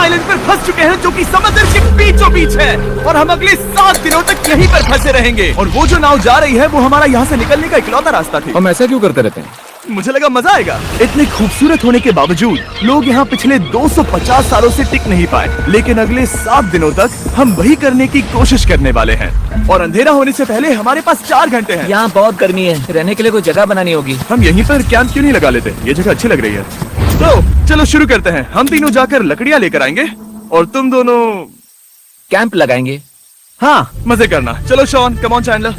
Island पर फंस चुके हैं जो कि समुद्र के बीचों बीच है, और हम अगले 7 दिनों तक यहीं पर फंसे रहेंगे। और वो जो नाव जा रही है वो हमारा यहाँ से निकलने का इकलौता रास्ता थी। हम ऐसा क्यों करते रहते हैं? मुझे लगा मजा आएगा। इतने खूबसूरत होने के बावजूद लोग यहाँ पिछले 250 सालों से टिक नहीं पाए, लेकिन अगले 7 दिनों तक हम वही करने की कोशिश करने वाले हैं। और अंधेरा होने से पहले हमारे पास 4 घंटे हैं। यहाँ बहुत गर्मी है, रहने के लिए कोई जगह बनानी होगी। हम यहीं पर कैंप क्यों नहीं लगा लेते? ये जगह अच्छी लग रही है। तो चलो शुरू करते हैं। हम तीनों जाकर लकड़ियाँ लेकर आएंगे और तुम दोनों कैंप लगाएंगे। हाँ, मजे करना। चलो Shawn, come on Chandler.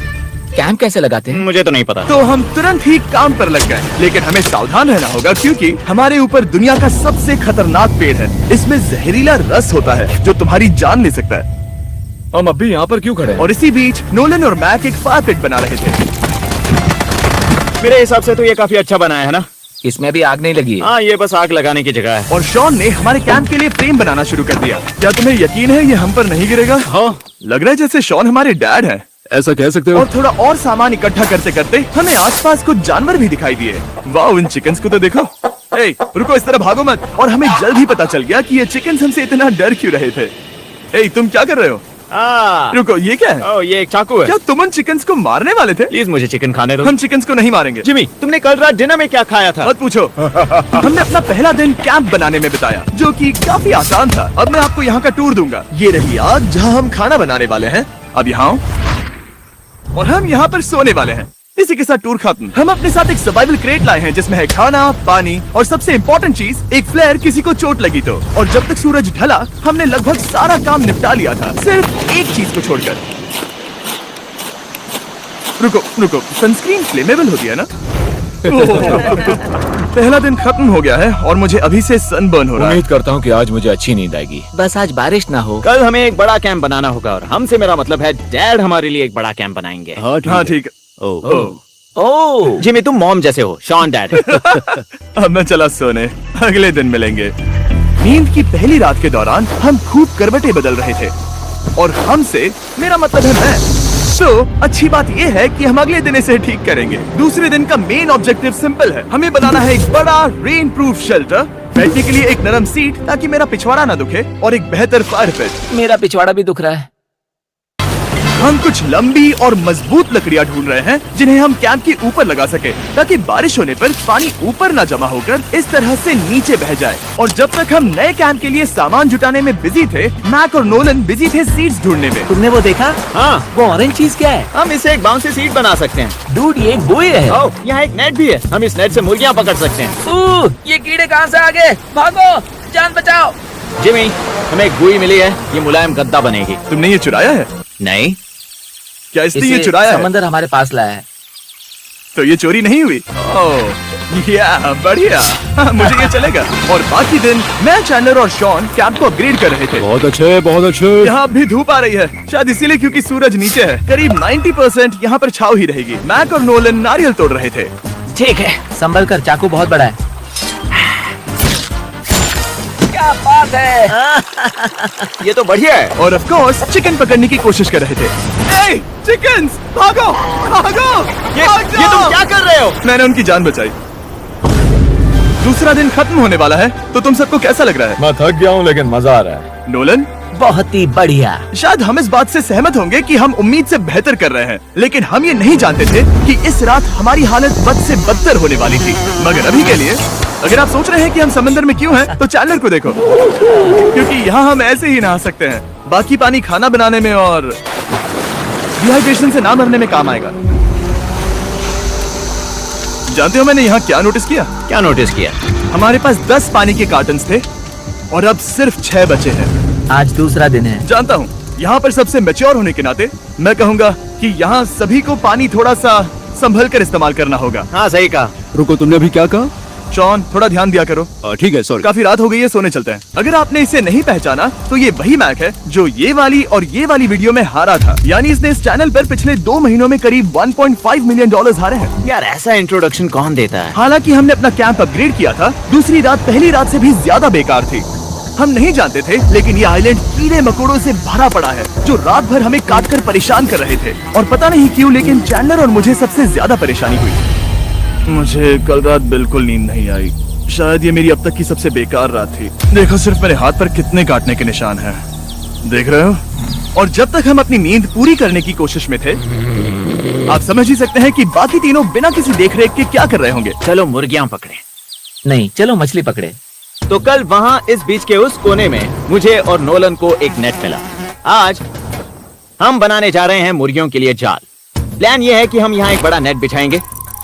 Camp कैसे लगाते हैं? मुझे तो नहीं पता। तो हम तुरंत ही काम पर लग गए, लेकिन हमें सावधान रहना होगा क्योंकि हमारे ऊपर दुनिया का सबसे खतरनाक पेड़ है। इसमें जहरीला रस होता है जो तुम्हारी जान ले सकता है। हम अभी यहाँ पर क्यों खड़े हैं? और इसी बीच नोलन और मैक एक फायर पिट बना रहे थे। मेरे हिसाब से तो ये काफी अच्छा बनाया है ना? इसमें भी आग नहीं लगी है। हाँ, ये बस आग लगाने की जगह है। और शॉन ने हमारे कैंप के लिए फ्रेम बनाना शुरू कर दिया। क्या तुम्हें यकीन है ये हम पर नहीं गिरेगा? हाँ, लग रहा है जैसे शॉन हमारे डैड है। ऐसा कह सकते हो। और थोड़ा और सामान इकट्ठा करते करते हमें आसपास कुछ जानवर भी दिखाई दिए। वाह, इन चिकन्स को तो देखो। ए, रुको, इस तरह भागो मत। और हमें जल्द ही पता चल गया कि ये चिकन्स हमसे इतना डर क्यों रहे थे। ए, तुम क्या कर रहे हो? रुको, ये क्या है? ये एक चाकू है। क्या तुम उन चिकन्स को मारने वाले थे? प्लीज मुझे चिकन खाने दो। हम चिकन्स को नहीं मारेंगे। जिमी, तुमने कल रात डिनर में क्या खाया था? मत पूछो। हमने अपना पहला दिन कैंप बनाने में बिताया, जो कि काफी आसान था। अब मैं आपको यहाँ का टूर दूंगा। ये रही आग जहाँ हम खाना बनाने वाले हैं। अब यहाँ आओ। और हम यहाँ पर सोने वाले हैं। इसी के साथ टूर खत्म। हम अपने साथ एक सर्वाइवल क्रेट लाए हैं जिसमें है खाना, पानी और सबसे इम्पोर्टेंट चीज, एक फ्लेयर किसी को चोट लगी तो। और जब तक सूरज ढला हमने लगभग सारा काम निपटा लिया था, सिर्फ एक चीज को छोड़कर। रुको, सनस्क्रीन फ्लेमेबल होती है ना? पहला दिन खत्म हो गया है और मुझे अभी से सनबर्न हो रहा है। उम्मीद करता हूँ कि आज मुझे अच्छी नींद आएगी। बस आज बारिश ना हो। कल हमें एक बड़ा कैंप बनाना होगा, और हमसे मेरा मतलब है डैड हमारे लिए एक बड़ा कैंप बनाएंगे। हाँ ठीक है। ओह, जिमी, तुम मॉम जैसे हो। Shawn dad. अब मैं चला सोने, अगले दिन मिलेंगे। नींद की पहली रात के दौरान हम खूब करवटें बदल रहे थे, और हमसे मेरा मतलब है मैं। तो अच्छी बात यह है कि हम अगले दिन इसे ठीक करेंगे। दूसरे दिन का मेन ऑब्जेक्टिव सिंपल है। हमें बनाना है एक बड़ा रेन प्रूफ शेल्टर, बैठने के लिए एक नरम सीट ताकि मेरा पिछवाड़ा ना दुखे, और एक बेहतर फायर पिट। मेरा पिछवाड़ा भी दुख रहा है। हम कुछ लंबी और मजबूत लकड़ियां ढूंढ रहे हैं जिन्हें हम कैंप के ऊपर लगा सके, ताकि बारिश होने पर पानी ऊपर न जमा होकर इस तरह से नीचे बह जाए। और जब तक हम नए कैंप के लिए सामान जुटाने में बिजी थे, मैक और नोलन बिजी थे सीड्स ढूंढने में। तुमने वो देखा? हाँ, वो ऑरेंज चीज क्या है? हम इसे एक बाउंसी सीट बना सकते हैं। डूड, ये एक बुई है। यहाँ एक नेट भी है। हम इस नेट से मुर्गियाँ पकड़ सकते हैं। ये कीड़े कहाँ से आ गए? भागो, जान बचाओ। जिमी, हमें एक बुई मिली है। ये मुलायम गद्दा बनेगी। तुमने ये चुराया है? नहीं, क्या इसने ये इसे चुराया है? समंदर हमारे पास लाया है। तो ये चोरी नहीं हुई? ओह, या बढ़िया। मुझे ये चलेगा। और बाकी दिन मैं, चैंडलर और शॉन कैंप को अपग्रेड कर रहे थे। बहुत अच्छे, बहुत अच्छे। यहाँ भी धूप आ रही है, शायद इसीलिए क्योंकि सूरज नीचे है। करीब 90% यहाँ पर छाव ही रहेगी। मैक और नोलन नारियल तोड़ रहे थे। ठीक है, संभल कर, चाकू बहुत बड़ा है। क्या बात है। ये तो बढ़िया है। और ऑफ कोर्स चिकन पकड़ने की कोशिश कर रहे थे। ए, चिकन्स, भागो, भागो, ये तुम क्या कर रहे हो? मैंने उनकी जान बचाई। दूसरा दिन खत्म होने वाला है, तो तुम सबको कैसा लग रहा है? मैं थक गया हूँ, लेकिन मजा आ रहा है। नोलन, बहुत ही बढ़िया। शायद हम इस बात से सहमत होंगे कि हम उम्मीद से बेहतर कर रहे हैं, लेकिन हम ये नहीं जानते थे कि इस रात हमारी हालत बद से बदतर होने वाली थी। मगर अभी के लिए, अगर आप सोच रहे हैं कि हम समंदर में क्यों हैं, तो चैंडलर को देखो, क्योंकि यहाँ हम ऐसे ही नहा सकते हैं। बाकी पानी खाना बनाने में और डिहाइड्रेशन से ना मरने में काम आएगा। जानते हो मैंने यहाँ क्या नोटिस किया? क्या नोटिस किया? हमारे पास 10 पानी के कार्टन्स थे और अब सिर्फ 6 बचे हैं। आज दूसरा दिन है। जानता हूँ, यहाँ पर सबसे मैच्योर होने के नाते मैं कहूँगा कि यहाँ सभी को पानी थोड़ा सा संभल कर इस्तेमाल करना होगा। हाँ, सही कहा। रुको, तुमने अभी क्या कहा? शॉन, थोड़ा ध्यान दिया करो। ठीक है, सॉरी। काफी रात हो गई है, सोने चलते हैं। अगर आपने इसे नहीं पहचाना तो ये वही मैक है जो ये वाली और ये वाली वीडियो में हारा था। यानी इसने इस चैनल पर पिछले 2 महीनों में करीब $1.5 मिलियन हारे हैं। यार, ऐसा इंट्रोडक्शन कौन देता है? हालांकि हमने अपना कैंप अपग्रेड किया था, दूसरी रात पहली रात से भी ज्यादा बेकार थी। हम नहीं जानते थे, लेकिन ये आइलैंड कीड़े मकोड़ों से भरा पड़ा है जो रात भर हमें काट कर परेशान कर रहे थे। और पता नहीं क्यों, लेकिन चैंडलर और मुझे सबसे ज्यादा परेशानी हुई। मुझे कल रात बिल्कुल नींद नहीं आई। शायद ये मेरी अब तक की सबसे बेकार रात थी। देखो सिर्फ मेरे हाथ पर कितने काटने के निशान हैं। देख रहे हो? और जब तक हम अपनी नींद पूरी करने की कोशिश में थे, आप समझ ही सकते हैं कि बाकी तीनों बिना किसी देखरेख के क्या कर रहे होंगे। चलो मुर्गियां पकड़े। नहीं, चलो मछली पकड़े। तो कल वहाँ इस बीच के उस कोने में मुझे और नोलन को एक नेट मिला। आज हम बनाने जा रहे हैं मुर्गियों के लिए जाल। प्लान ये है कि हम यहाँ एक बड़ा नेट बिछाएंगे,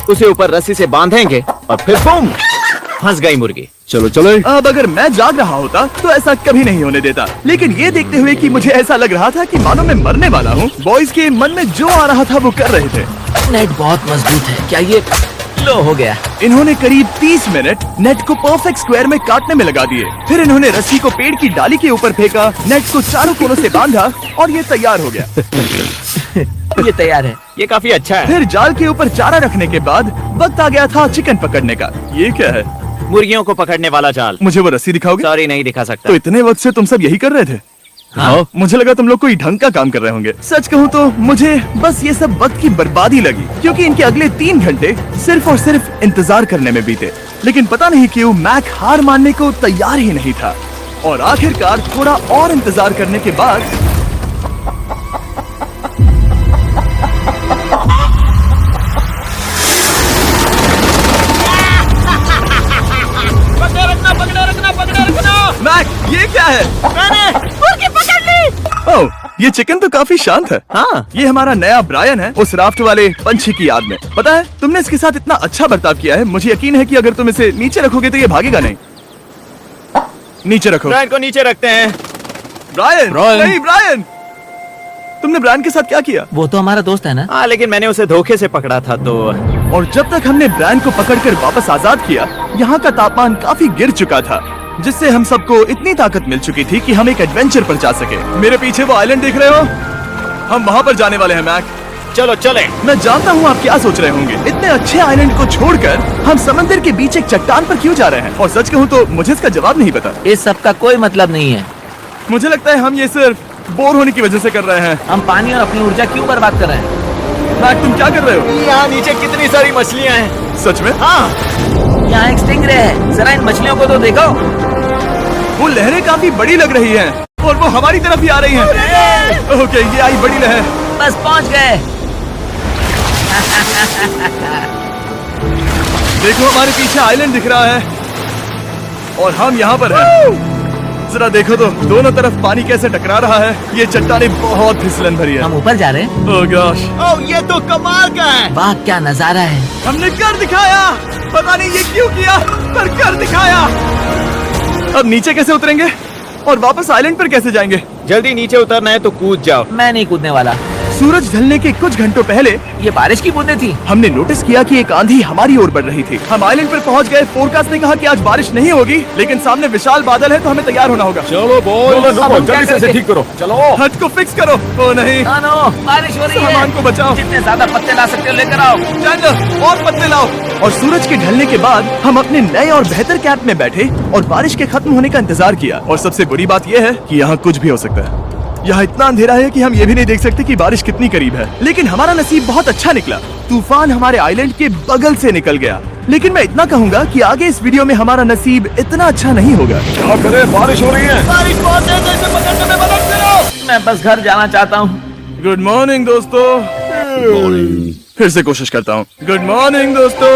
उसे ऊपर रस्सी से बांधेंगे और फिर बूम, फंस गई मुर्गी। चलो चलो। अब अगर मैं जाग रहा होता तो ऐसा कभी नहीं होने देता, लेकिन ये देखते हुए कि मुझे ऐसा लग रहा था कि मानो मैं मरने वाला हूँ, बॉयज के मन में जो आ रहा था वो कर रहे थे। नेट बहुत मजबूत है। क्या ये लो हो गया? इन्होंने करीब 30 मिनट नेट को परफेक्ट स्क्वायर में काटने में लगा दिए। फिर इन्होंने रस्सी को पेड़ की डाली के ऊपर फेंका, नेट को चारों कोनों से बांधा और ये तैयार हो गया। ये तैयार है। ये काफी अच्छा है। फिर जाल के ऊपर चारा रखने के बाद वक्त आ गया था चिकन पकड़ने का। ये क्या है? मुर्गियों को पकड़ने वाला जाल। मुझे वो रस्सी दिखाओगे? सॉरी, नहीं दिखा सकता। तो इतने वक्त से तुम सब यही कर रहे थे? हाँ, मुझे लगा तुम लोग कोई ढंग का काम कर रहे होंगे। सच कहूँ तो मुझे बस ये सब वक्त की बर्बादी लगी, क्योंकि इनके अगले 3 घंटे सिर्फ और सिर्फ इंतजार करने में बीते। लेकिन पता नहीं क्यों मैक हार मानने को तैयार ही नहीं था, और आखिरकार थोड़ा और इंतजार करने के बाद मैक, ये क्या है? मैंने मुर्गी पकड़ ली। ओह, ये चिकन तो काफी शांत है। हाँ, ये हमारा नया ब्रायन है, उस राफ्ट वाले पंछी की याद में। पता है, तुमने इसके साथ इतना अच्छा बर्ताव किया है, मुझे यकीन है कि अगर तुम इसे नीचे रखोगे तो ये भागेगा नहीं। नीचे रखो। ब्रायन को नीचे रखते हैं। ब्रायन, नहीं ब्रायन, तुमने ब्रायन के साथ क्या किया? वो तो हमारा दोस्त है ना। हाँ, लेकिन मैंने उसे धोखे से पकड़ा था तो। और जब तक हमने ब्रायन को पकड़कर वापस आजाद किया, यहाँ का तापमान काफी गिर चुका था, जिससे हम सबको इतनी ताकत मिल चुकी थी कि हम एक एडवेंचर पर जा सके। मेरे पीछे वो आइलैंड देख रहे हो? हम वहाँ पर जाने वाले हैं मैक। चलो चले। मैं जानता हूँ आप क्या सोच रहे होंगे, इतने अच्छे आइलैंड को छोड़कर हम समंदर के बीच एक चट्टान पर क्यों जा रहे हैं? और सच कहूँ तो मुझे इसका जवाब नहीं पता। इस सब का कोई मतलब नहीं है। मुझे लगता है हम ये सिर्फ बोर होने की वजह से कर रहे हैं। हम पानी और अपनी ऊर्जा क्यों बर्बाद कर रहे हैं? मैक, तुम क्या कर रहे हो? यहाँ नीचे कितनी सारी मछलियाँ हैं। सच में? हाँ, यहाँ एक स्टिंगरे है, जरा इन मछलियों को तो देखो। वो लहरें काफी बड़ी लग रही हैं और वो हमारी तरफ ही आ रही हैं। ओके, ये आई बड़ी लहर। बस पहुँच गए। देखो, हमारे पीछे आइलैंड दिख रहा है और हम यहाँ पर हैं। जरा देखो तो, दोनों तरफ पानी कैसे टकरा रहा है। ये चट्टानें बहुत फिसलन भरी है। हम ऊपर जा रहे हैं। ओह गॉश, ओह, ये तो कमाल का है। वाह, क्या नजारा है। हमने कर दिखाया। पता नहीं ये क्यों किया, पर कर दिखाया। अब नीचे कैसे उतरेंगे और वापस आइलैंड पर कैसे जाएंगे? जल्दी नीचे उतरना है तो कूद जाओ। मैं नहीं कूदने वाला। सूरज ढलने के कुछ घंटों पहले ये बारिश की बूंदें थी। हमने नोटिस किया कि एक आंधी हमारी ओर बढ़ रही थी। हम आइलैंड पर पहुंच गए। फोरकास्ट ने कहा कि आज बारिश नहीं होगी, लेकिन सामने विशाल बादल है तो हमें तैयार होना होगा। चलो अब जल्दी से इसे ठीक करो। चलो। हट को फिक्स करो। ओ नहीं, नो, बारिश हो रही है। सामान को बचाओ। जितने ज्यादा पत्ते ला सकते हो लेकर आओ। चैंडलर, और पत्ते लाओ। और सूरज के ढलने के बाद हम अपने नए और बेहतर कैंप में बैठे और बारिश के खत्म होने का इंतजार किया। और सबसे बुरी बात यह है कि यहाँ कुछ भी हो सकता है। यहाँ इतना अंधेरा है कि हम ये भी नहीं देख सकते कि बारिश कितनी करीब है। लेकिन हमारा नसीब बहुत अच्छा निकला। तूफान हमारे आइलैंड के बगल से निकल गया। लेकिन मैं इतना कहूँगा कि आगे इस वीडियो में हमारा नसीब इतना अच्छा नहीं होगा। क्या करें, बारिश हो रही है। बारिश बहुत तेज है, इसे पकड़ने में मदद करो। मैं बस घर जाना चाहता हूँ। गुड मॉर्निंग दोस्तों। फिर से कोशिश करता हूँ। गुड मॉर्निंग दोस्तों।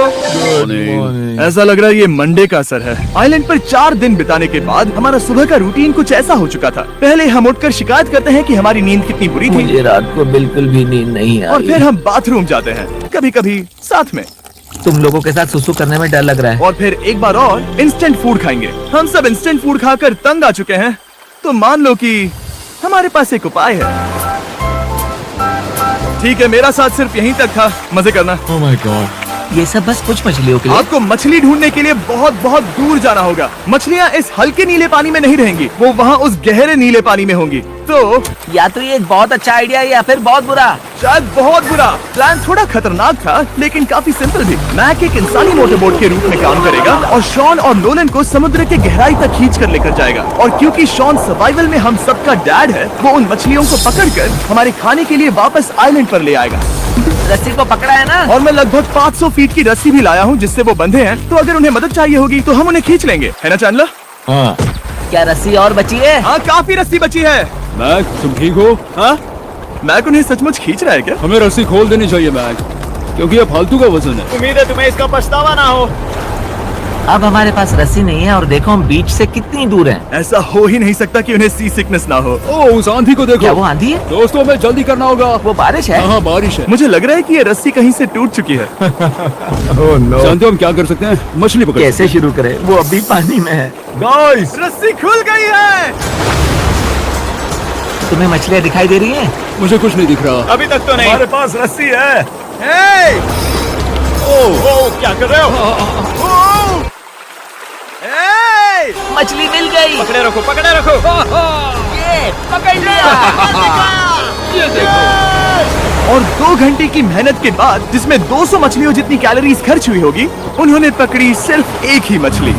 ऐसा लग रहा है ये मंडे का असर है। आइलैंड पर 4 दिन बिताने के बाद हमारा सुबह का रूटीन कुछ ऐसा हो चुका था। पहले हम उठकर शिकायत करते हैं कि हमारी नींद कितनी बुरी थी, मुझे रात को बिल्कुल भी नींद नहीं आई। और फिर हम बाथरूम जाते हैं, कभी कभी साथ में। तुम लोगों के साथ सुसु करने में डर लग रहा है। और फिर एक बार और इंस्टेंट फूड खाएंगे। हम सब इंस्टेंट फूड खाकर तंग आ चुके हैं, तो मान लो कि हमारे पास एक उपाय है। ठीक है, मेरा साथ सिर्फ यहीं तक था। मजे करना। Oh my God। ये सब बस कुछ मछलियों के लिए। आपको मछली ढूंढने के लिए बहुत बहुत दूर जाना होगा। मछलियाँ इस हल्के नीले पानी में नहीं रहेंगी, वो वहाँ उस गहरे नीले पानी में होंगी। तो या तो ये एक बहुत अच्छा आइडिया है या फिर बहुत बुरा। शायद बहुत बुरा। प्लान थोड़ा खतरनाक था लेकिन काफी सिंपल भी। मैक एक इंसानी मोटरबोट के रूप में काम करेगा और शॉन और नोलन को समुद्र के गहराई तक खींच कर लेकर जाएगा। और क्योंकि शॉन सर्वाइवल में हम सबका डैड है, वो उन मछलियों को पकड़कर हमारे खाने के लिए वापस आइलैंड पर ले आएगा। रस्सी को पकड़ा है ना? और मैं लगभग 500 फीट की रस्सी भी लाया हूँ जिससे वो बंधे हैं, तो अगर उन्हें मदद चाहिए होगी तो हम उन्हें खींच लेंगे, है ना चैंडलर? हाँ। क्या रस्सी और बची है? हाँ, काफी रस्सी बची है। मैक, तुम ठीक हो? हाँ, मैक उन्हें सचमुच खींच रहा है क्या? हमें रस्सी खोल देनी चाहिए मैक, क्योंकि ये फालतू का वजन है। उम्मीद है तुम्हें इसका पछतावा ना हो। अब हमारे पास रस्सी नहीं है और देखो हम बीच से कितनी दूर हैं। ऐसा हो ही नहीं सकता कि उन्हें सी सिकनेस ना हो। ओ, उस आंधी को क्या देखो। वो आंधी है? दोस्तों, हमें जल्दी करना होगा। वो बारिश है? हाँ, बारिश है। मुझे लग रहा है कि ये रस्सी कहीं से टूट चुकी है। जानते हो हम क्या कर सकते हैं? मछली पकड़। कैसे शुरू करें? वो अभी पानी में है। गाइस, रस्सी खुल गई है। तुम्हें मछलियाँ दिखाई दे रही हैं? मुझे कुछ नहीं दिख रहा। अभी तक तो नहीं। हमारे पास रस्सी है। हे! ओ, क्या कर रहे हो? हे! मछली मिल गई। पकड़े रखो, पकड़े रखो। ये पकड़ लिया। ये देखो। और 2 घंटे की मेहनत के बाद, जिसमें 200 मछलियों जितनी कैलोरीज खर्च हुई होगी, उन्होंने पकड़ी सिर्फ एक ही मछली।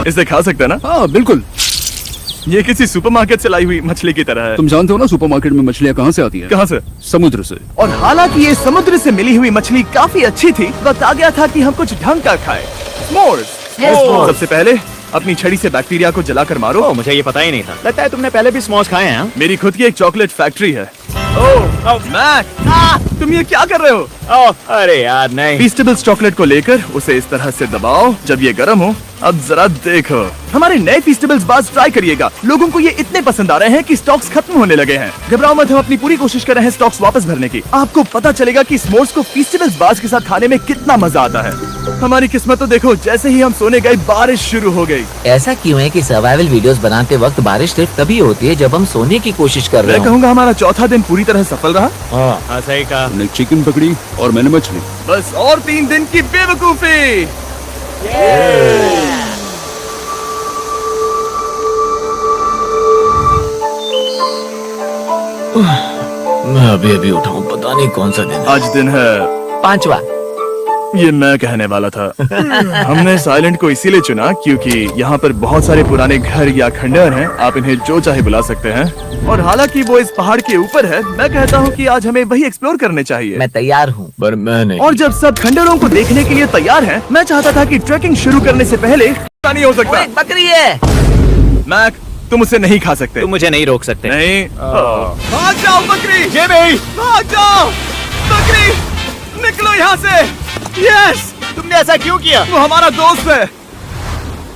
इसे खा सकते हैं ना? हाँ, बिल्कुल। ये किसी सुपरमार्केट से लाई हुई मछली की तरह है। तुम जानते हो ना सुपरमार्केट में मछलियाँ कहाँ से आती है? कहाँ से? समुद्र से। और हालांकि ये समुद्र से मिली हुई मछली काफी अच्छी थी, वक्त आ गया था कि हम कुछ ढंग का खाएं। s'mores। s'mores। सबसे पहले अपनी छड़ी से बैक्टीरिया को जलाकर मारो। ओ, मुझे ये पता ही नहीं था। लगता है तुमने पहले भी स्मॉस खाए हैं। हाँ? मेरी खुद की एक चॉकलेट फैक्ट्री है। ओह मैक, तुम ये क्या कर रहे हो? ओ, अरे यार नहीं। फीस्टेबल्स चॉकलेट को लेकर उसे इस तरह से दबाओ जब ये गर्म हो। अब जरा देखो, हमारे नए फीस्टेबल्स बार्स ट्राई करिएगा। लोगों को ये इतने पसंद आ रहे हैं कि स्टॉक्स खत्म होने लगे हैं। घबराओ मत, हम अपनी पूरी कोशिश कर रहे हैं स्टॉक्स वापस भरने की। आपको पता चलेगा कि s'mores को फीस्टेबल्स बार्स के साथ खाने में कितना मजा आता है। हमारी किस्मत तो देखो, जैसे ही हम सोने गए बारिश शुरू हो गई। ऐसा क्यों है कि सर्वाइवल वीडियोस बनाते वक्त बारिश सिर्फ तभी होती है जब हम सोने की कोशिश कर रहे मैं हो? कहूँगा हमारा चौथा दिन पूरी तरह सफल रहा। हाँ, सही कहा। तुमने चिकन पकड़ी और मैंने मछली। बस और 3 दिन की बेवकूफी। मैं अभी अभी उठा हूँ, पता नहीं कौन सा दिन है। आज दिन है 5वां। ये मैं कहने वाला था। हमने इस आइलैंड को इसीलिए चुना क्योंकि यहाँ पर बहुत सारे पुराने घर या खंडहर हैं। आप इन्हें जो चाहे बुला सकते हैं। और हालांकि वो इस पहाड़ के ऊपर है, मैं कहता हूँ कि आज हमें वही एक्सप्लोर करने चाहिए। मैं तैयार हूँ। पर मैं नहीं। और जब सब खंडहरों को देखने के लिए तैयार हैं, मैं चाहता था कि ट्रैकिंग शुरू करने से पहले नहीं हो वो सकता। एक बकरी है। मैक, तुम उसे नहीं खा सकते। तुम मुझे नहीं रोक सकते। नहीं। भाग जाओ बकरी, ये नहीं। भाग जाओ बकरी, निकलो यहाँ से। यस, तुमने ऐसा क्यों किया? वो हमारा दोस्त है।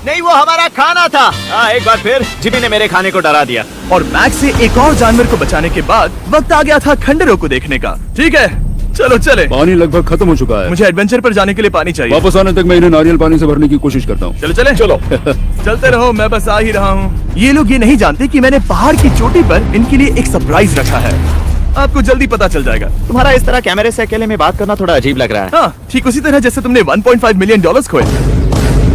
नहीं, वो हमारा खाना था। एक बार फिर जिमी ने मेरे खाने को डरा दिया। और मैक से एक और जानवर को बचाने के बाद वक्त आ गया था खंडहरों को देखने का। ठीक है, चलो चले। पानी लगभग खत्म हो चुका है। मुझे एडवेंचर पर जाने के लिए पानी चाहिए। वापस आने तक मैं इन्हें नारियल पानी से भरने की कोशिश करता हूँ। चलो चले। चलो चलते रहो, मैं बस आ ही रहा हूँ। ये लोग ये नहीं जानते कि मैंने पहाड़ की चोटी पर इनके लिए एक सरप्राइज रखा है। आपको जल्दी पता चल जाएगा। तुम्हारा इस तरह कैमरे से अकेले में बात करना थोड़ा अजीब लग रहा है। हाँ, ठीक उसी तरह जैसे तुमने 1.5 मिलियन डॉलर्स खोए।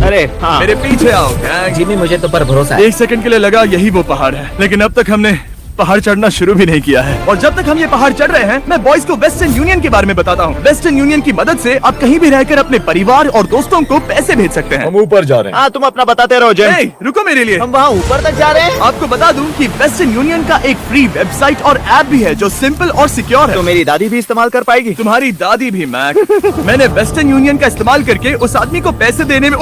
अरे हाँ। मेरे पीछे आओ गैंग। जिमी, मुझे तो पर भरोसा है। 1 सेकंड के लिए लगा यही वो पहाड़ है, लेकिन अब तक हमने पहाड़ चढ़ना शुरू भी नहीं किया है। और जब तक हम ये पहाड़ चढ़ रहे हैं, मैं बॉयज को वेस्टर्न यूनियन के बारे में बताता हूँ। वेस्टर्न यूनियन की मदद से आप कहीं भी रहकर अपने परिवार और दोस्तों को पैसे भेज सकते हैं। ऊपर जा रहे हैं। हाँ, तुम अपना बताते रहो जेम। ए, रुको मेरे लिए। हम वहाँ ऊपर तक जा रहे हैं। आपको बता दूं कि वेस्टर्न यूनियन का एक फ्री वेबसाइट और ऐप भी है जो सिंपल और सिक्योर है। तो मेरी दादी भी इस्तेमाल कर पाएगी? तुम्हारी दादी भी मैक। मैंने वेस्टर्न यूनियन का इस्तेमाल करके उस आदमी को पैसे देने में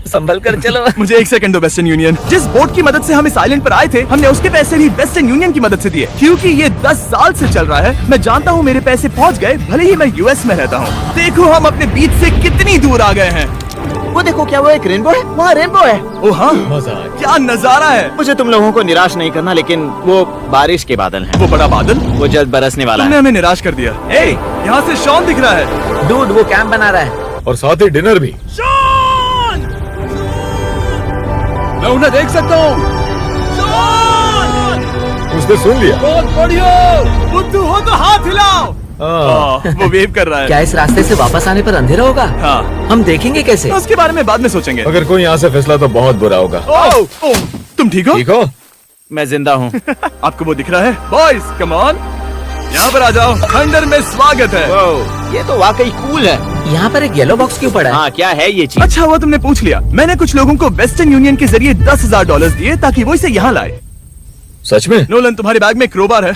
संभल कर चलो। मुझे 1 सेकंड दो। वेस्टर्न यूनियन, जिस बोट की मदद से हम इस आइलैंड पर आए थे, हमने उसके पैसे भी वेस्टर्न यूनियन की मदद से दिए। क्योंकि ये 10 साल से चल रहा है, मैं जानता हूँ मेरे पैसे पहुँच गए, भले ही मैं यूएस में रहता हूँ। देखो हम अपने बीच से कितनी दूर आ गए हैं। वो देखो, क्या वो एक रेनबो है? वहाँ रेनबो है। ओ हाँ, क्या नजारा है। मुझे तुम लोगों को निराश नहीं करना, लेकिन वो बारिश के बादल हैं। वो बड़ा बादल, वो जल्द बरसने वाला तुमने है। हमें निराश कर दिया। ए, यहाँ से शॉन दिख रहा है। डूड, वो कैंप बना रहा है। और साथ ही डिनर भी। मैं उन्हें देख सकता हूँ। उसने सुन लिया। बहुत बढ़िया। बुद्धू हो तो हाथ हिलाओ। वो वेव कर रहा है। क्या इस रास्ते से वापस आने पर अंधेरा होगा? हाँ, हम देखेंगे कैसे? उसके बारे में बाद में सोचेंगे। अगर कोई यहाँ से फिसला तो बहुत बुरा होगा। ओह, तुम ठीक हो? ठीक हो? मैं जिंदा हूँ। आपको वो दिख रहा है? बॉयज कम ऑन, यहाँ पर आ जाओ, खंडर में स्वागत है। वाह, ये तो वाकई कूल है। यहाँ पर एक येलो बॉक्स क्यों पड़ा है? हाँ, क्या है ये चीज? अच्छा हुआ तुमने पूछ लिया। मैंने कुछ लोगों को वेस्टर्न यूनियन के जरिए $10,000 दिए ताकि वो इसे यहाँ लाए। सच में? नोलन, तुम्हारे बैग में क्रोबार है।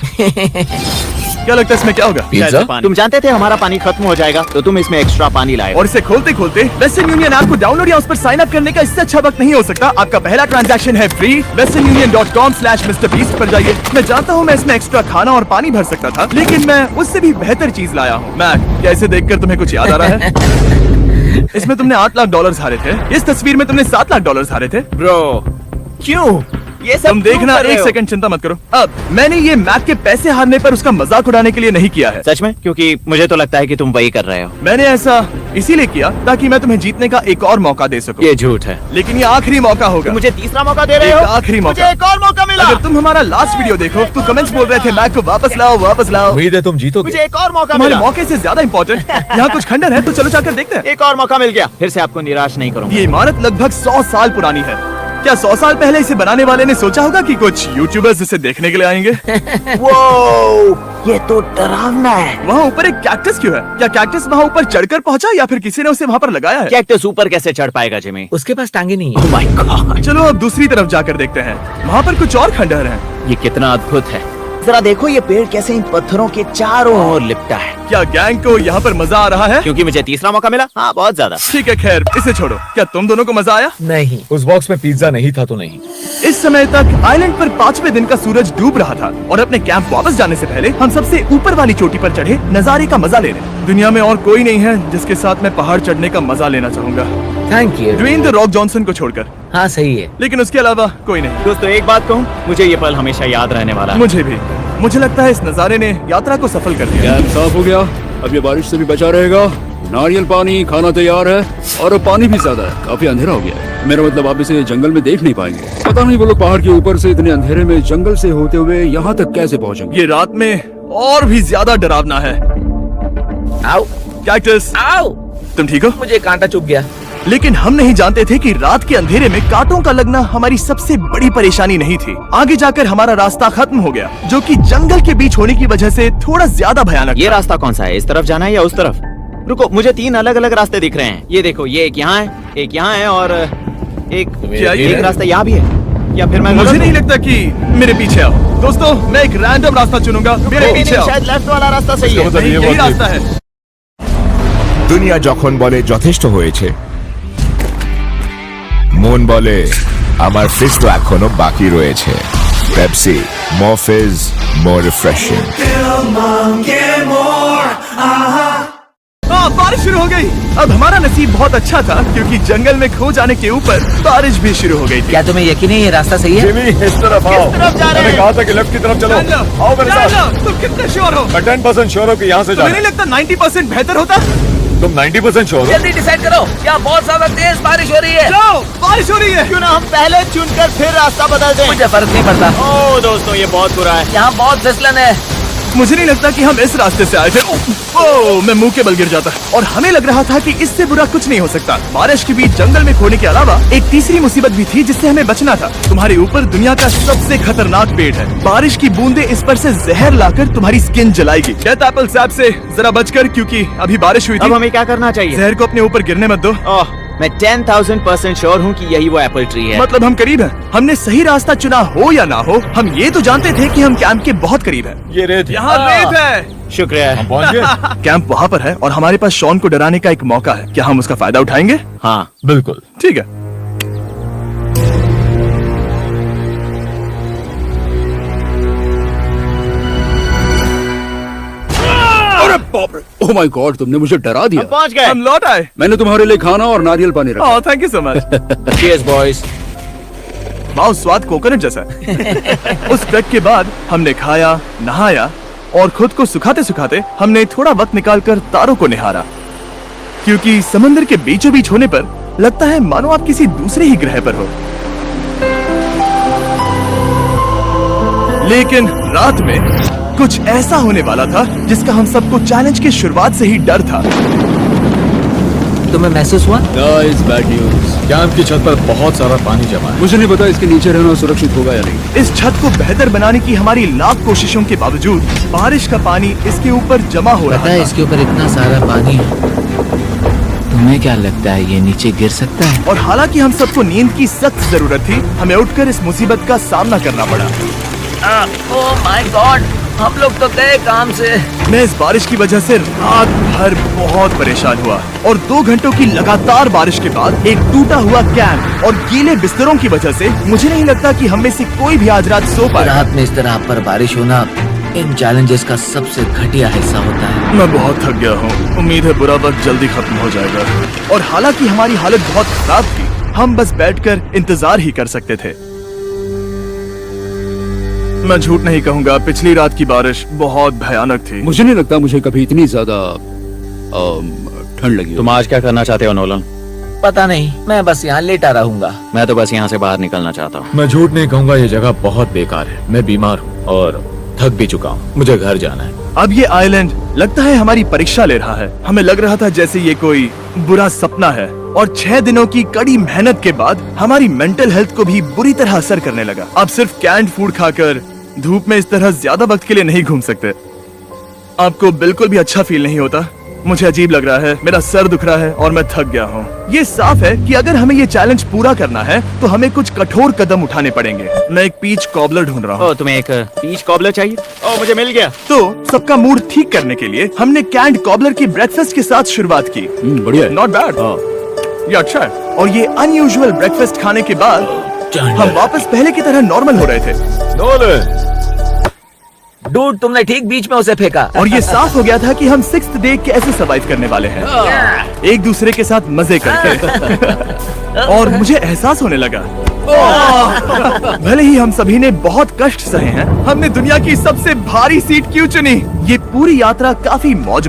क्या लगता है इसमें क्या होगा? पिज्जा? तुम जानते थे हमारा पानी खत्म हो जाएगा, तो तुम इसमें एक्स्ट्रा पानी लाए। और इसे खोलते खोलते वेस्टर्न यूनियन ऐप को डाउनलोड या उस पर साइन अप करने का इससे अच्छा वक्त नहीं हो सकता। आपका पहला ट्रांजैक्शन है फ्री। westernunion.com/MrBeast पर जाइए। मैं जानता हूँ मैं इसमें एक्स्ट्रा खाना और पानी भर सकता था, लेकिन मैं उससे भी बेहतर चीज लाया हूँ। मैक, क्या इसे देखकर तुम्हें कुछ याद आ रहा है? इसमें तुमने $8 लाख हारे थे। इस तस्वीर में तुमने $7 लाख हारे थे। ब्रो, क्यों? ये सब तुम देखना, क्यों कर रहे एक हो? सेकंड चिंता मत करो। अब मैंने ये मैक के पैसे हारने पर उसका मजाक उड़ाने के लिए नहीं किया है। सच में? क्योंकि मुझे तो लगता है कि तुम वही कर रहे हो। मैंने ऐसा इसीलिए किया ताकि मैं तुम्हें जीतने का एक और मौका दे सकूं। ये झूठ है। लेकिन ये आखिरी मौका होगा। तुम मुझे तीसरा मौका दे रहे एक हो? आखिरी मौका। मुझे एक और मौका मिला। अगर तुम हमारा लास्ट वीडियो देखो तो कमेंट्स बोल रहे थे मैक को वापस लाओ, वापस लाओ। उम्मीद है तुम जीतोगे। मुझे एक और मौका तुम्हारे मिला। मौके से ज्यादा इम्पोर्टेंट यहाँ कुछ खंडर है, तो चलो जाकर देखते हैं। एक और मौका मिल गया। फिर से आपको निराश नहीं करूंगा। ये इमारत लगभग 100 साल पुरानी है। क्या 100 साल पहले इसे बनाने वाले ने सोचा होगा कि कुछ यूट्यूबर्स इसे देखने के लिए आएंगे? वो ये तो डरावना है। वहाँ ऊपर एक कैक्टस क्यों है? क्या कैक्टस वहाँ ऊपर चढ़कर पहुँचा या फिर किसी ने उसे वहाँ पर लगाया है? कैक्टस ऊपर कैसे चढ़ पाएगा जिमी? उसके पास टांगे नहीं है। Oh my God! चलो अब दूसरी तरफ जाकर देखते हैं। वहाँ पर कुछ और खंडहर हैं। ये कितना अद्भुत है। जरा देखो ये पेड़ कैसे इन पत्थरों के चारों ओर लिपटा है। क्या गैंग को यहाँ पर मजा आ रहा है? क्योंकि मुझे तीसरा मौका मिला। हाँ, बहुत ज्यादा। ठीक है, खैर इसे छोड़ो। क्या तुम दोनों को मजा आया? नहीं। उस बॉक्स में पिज्जा नहीं था तो नहीं। इस समय तक आइलैंड पर 5वें दिन का सूरज डूब रहा था और अपने कैंप वापस जाने से पहले हम सबसे ऊपर वाली चोटी पर चढ़े नजारे का मजा ले रहे। दुनिया में और कोई नहीं है जिसके साथ मैं पहाड़ चढ़ने का मजा लेना चाहूंगा, thank you. Dwayne the Rock Johnson को छोड़कर। हाँ सही है। लेकिन उसके अलावा कोई नहीं। दोस्तों, एक बात कहूँ, मुझे ये पल हमेशा याद रहने वाला है। मुझे भी। मुझे लगता है इस नजारे ने यात्रा को सफल कर दिया। कैंप साफ हो गया, अब ये बारिश से भी बचा रहेगा। नारियल पानी, खाना तैयार है और अब पानी भी ज्यादा है। काफी अंधेरा हो गया है। मेरा मतलब आप इसे जंगल में देख नहीं पाएंगे। पता नहीं वो लोग पहाड़ के ऊपर से इतने अंधेरे में जंगल से होते हुए यहाँ तक कैसे पहुँचेंगे। ये रात में और भी ज्यादा डरावना है। आओ कैक्टस, आओ। तुम ठीक हो? मुझे कांटा चुभ गया। लेकिन हम नहीं जानते थे कि रात के अंधेरे में कांटों का लगना हमारी सबसे बड़ी परेशानी नहीं थी। आगे जाकर हमारा रास्ता खत्म हो गया, जो कि जंगल के बीच होने की वजह से थोड़ा ज्यादा भयानक ये था। रास्ता कौन सा है? इस तरफ जाना है या उस तरफ? रुको, मुझे 3 अलग अलग रास्ते दिख रहे हैं। ये देखो, ये एक यहाँ है, एक यहाँ है और क्या ये एक रास्ता यहाँ भी है। या फिर मैं मुझे गलत नहीं हूँ? लगता कि मेरे पीछे आओ। दोस्तों, मैं एक रैंडम रास्ता चुनूंगा। मेरे नहीं, पीछे आओ। शायद लेफ्ट वाला रास्ता सही है। मतलब नहीं, ये यही वो रास्ता है। দুনিয়া যখন বলে যথেষ্ট হয়েছে, মন বলে আমার ফ্রিজ তো এখনো বাকি রয়েছে। Pepsi, more fizz, more refreshing। हाँ, बारिश शुरू हो गई। अब हमारा नसीब बहुत अच्छा था क्योंकि जंगल में खो जाने के ऊपर बारिश भी शुरू हो गई थी। क्या तुम्हें यकीन है ये रास्ता सही है? जिमी, इस तरफ आओ। तरफ जा रहे मैंने हैं? कहा था कि लेफ्ट की तरफ चलो। जान लो, आओ मेरे जान साथ। लो, तुम कितने श्योर हो? मैं 10% श्योर हूँ कि यहाँ से तुम्हें जाना नहीं लगता 90% बेहतर होता? तुम 90% श्योर हो? जल्दी डिसाइड करो। यहाँ बहुत ज्यादा तेज बारिश हो रही है। जाओ, बारिश हो रही है। क्यों ना हम पहले चुनकर फिर रास्ता बदल दें? मुझे फर्क नहीं पड़ता। ओह दोस्तों, ये बहुत बुरा है। यहाँ बहुत फिसलन है। मुझे नहीं लगता कि हम इस रास्ते से आए थे। ओह, मैं मुंह के बल गिर जाता। और हमें लग रहा था कि इससे बुरा कुछ नहीं हो सकता। बारिश के बीच जंगल में खोने के अलावा एक तीसरी मुसीबत भी थी जिससे हमें बचना था। तुम्हारे ऊपर दुनिया का सबसे खतरनाक पेड़ है। बारिश की बूंदें इस पर से जहर लाकर तुम्हारी स्किन जलाएगी। डेथ एप्पल सैप से जरा बचकर, क्योंकि अभी बारिश हुई अब थी। हमें क्या करना चाहिए? जहर को अपने ऊपर गिरने मत दो। ओह, मैं 10,000% श्योर हूँ कि यही वो एप्पल ट्री है। मतलब हम करीब हैं। हमने सही रास्ता चुना हो या ना हो, हम ये तो जानते थे कि हम कैंप के बहुत करीब हैं। ये रेत है। यहाँ रेत है। शुक्रिया। हम पहुँच गए। कैंप वहाँ पर है और हमारे पास शॉन को डराने का एक मौका है। क्या हम उसका फायदा उठाएंगे? हाँ, बिल्कुल। ठीक है। अरे बाप रे, ओह माय गॉड, तुमने मुझे डरा दिया। हम पहुँच गए। हम लौट आए। मैंने तुम्हारे लिए खाना और नारियल पानी रखा। Oh, thank you so much. Cheers boys. वाह, स्वाद कोकोनट जैसा है। उस ट्रैक के बाद हमने खाया, नहाया और खुद को सुखाते सुखाते हमने थोड़ा वक्त निकालकर तारों को निहारा, क्योंकि समंदर के बीचों बीच होने पर लगता है मानो आप किसी दूसरे ही ग्रह पर हो। लेकिन रात में कुछ ऐसा होने वाला था जिसका हम सबको चैलेंज की शुरुआत से ही डर था। तुम्हें महसूस हुआ? Guys, bad news. कैंप की छत पर बहुत सारा पानी जमा है। मुझे नहीं पता इसके नीचे रहना सुरक्षित होगा या नहीं। इस छत को बेहतर बनाने की हमारी लाख कोशिशों के बावजूद बारिश का पानी इसके ऊपर जमा हो पता रहा है था। इसके ऊपर इतना सारा पानी है, तुम्हें क्या लगता है ये नीचे गिर सकता है? और हालांकि हम सबको नींद की सख्त जरूरत थी, हमें उठकर इस मुसीबत का सामना करना पड़ा। ओह माय गॉड, हम लोग तो गए काम से। मैं इस बारिश की वजह से रात भर बहुत परेशान हुआ और 2 घंटों की लगातार बारिश के बाद एक टूटा हुआ कैंप और गीले बिस्तरों की वजह से मुझे नहीं लगता कि हम में से कोई भी आज रात सो पाएगा। रात में इस तरह पर बारिश होना इन चैलेंजेस का सबसे घटिया हिस्सा होता है। मैं बहुत थक गया हूँ। उम्मीद है बुरा वक्त जल्दी खत्म हो जाएगा। और हालांकि हमारी हालत बहुत खराब थी, हम बस बैठकर इंतजार ही कर सकते थे। मैं झूठ नहीं कहूँगा, पिछली रात की बारिश बहुत भयानक थी। मुझे नहीं लगता मुझे कभी इतनी ज्यादा ठंड लगी। तुम आज क्या करना चाहते हो नोलन? पता नहीं, मैं बस यहाँ लेटा रहूंगा। मैं तो बस यहाँ से बाहर निकलना चाहता हूँ। मैं झूठ नहीं कहूंगा, ये जगह बहुत बेकार है। मैं बीमार हूँ और थक भी चुका हूँ। मुझे घर जाना है। अब ये आइलैंड लगता है हमारी परीक्षा ले रहा है। हमें लग रहा था जैसे ये कोई बुरा सपना है और 6 दिनों की कड़ी मेहनत के बाद हमारी मेंटल हेल्थ को भी बुरी तरह असर करने लगा। अब सिर्फ कैंड फूड खाकर धूप में इस तरह ज्यादा वक्त के लिए नहीं घूम सकते। आपको बिल्कुल भी अच्छा फील नहीं होता? मुझे अजीब लग रहा है, मेरा सर दुख रहा है और मैं थक गया हूँ। ये साफ है कि अगर हमें ये चैलेंज पूरा करना है तो हमें कुछ कठोर कदम उठाने पड़ेंगे। मैं एक पीच कॉबलर ढूंढ रहा हूँ। ओ, तुम्हें एक पीच कॉबलर चाहिए? ओ, मुझे मिल गया। तो सबका मूड ठीक करने के लिए हमने कैंड कॉबलर की ब्रेकफास्ट के साथ शुरुआत की। बढ़िया है। नॉट बैड, ये अच्छा है। और ये अनयूजुअल ब्रेकफास्ट खाने के बाद हम वापस पहले की तरह नॉर्मल हो रहे थे। नोलन, डूड, तुमने ठीक बीच में उसे फेंका। और ये साफ हो गया था कि हम 6th डे कैसे सरवाइव करने वाले हैं, एक दूसरे के साथ मजे करके। और मुझे एहसास होने लगा, भले ही हम सभी ने बहुत कष्ट सहे हैं, हमने दुनिया की सबसे भारी सीट क्यों चुनी। ये पूरी यात्रा काफी मौज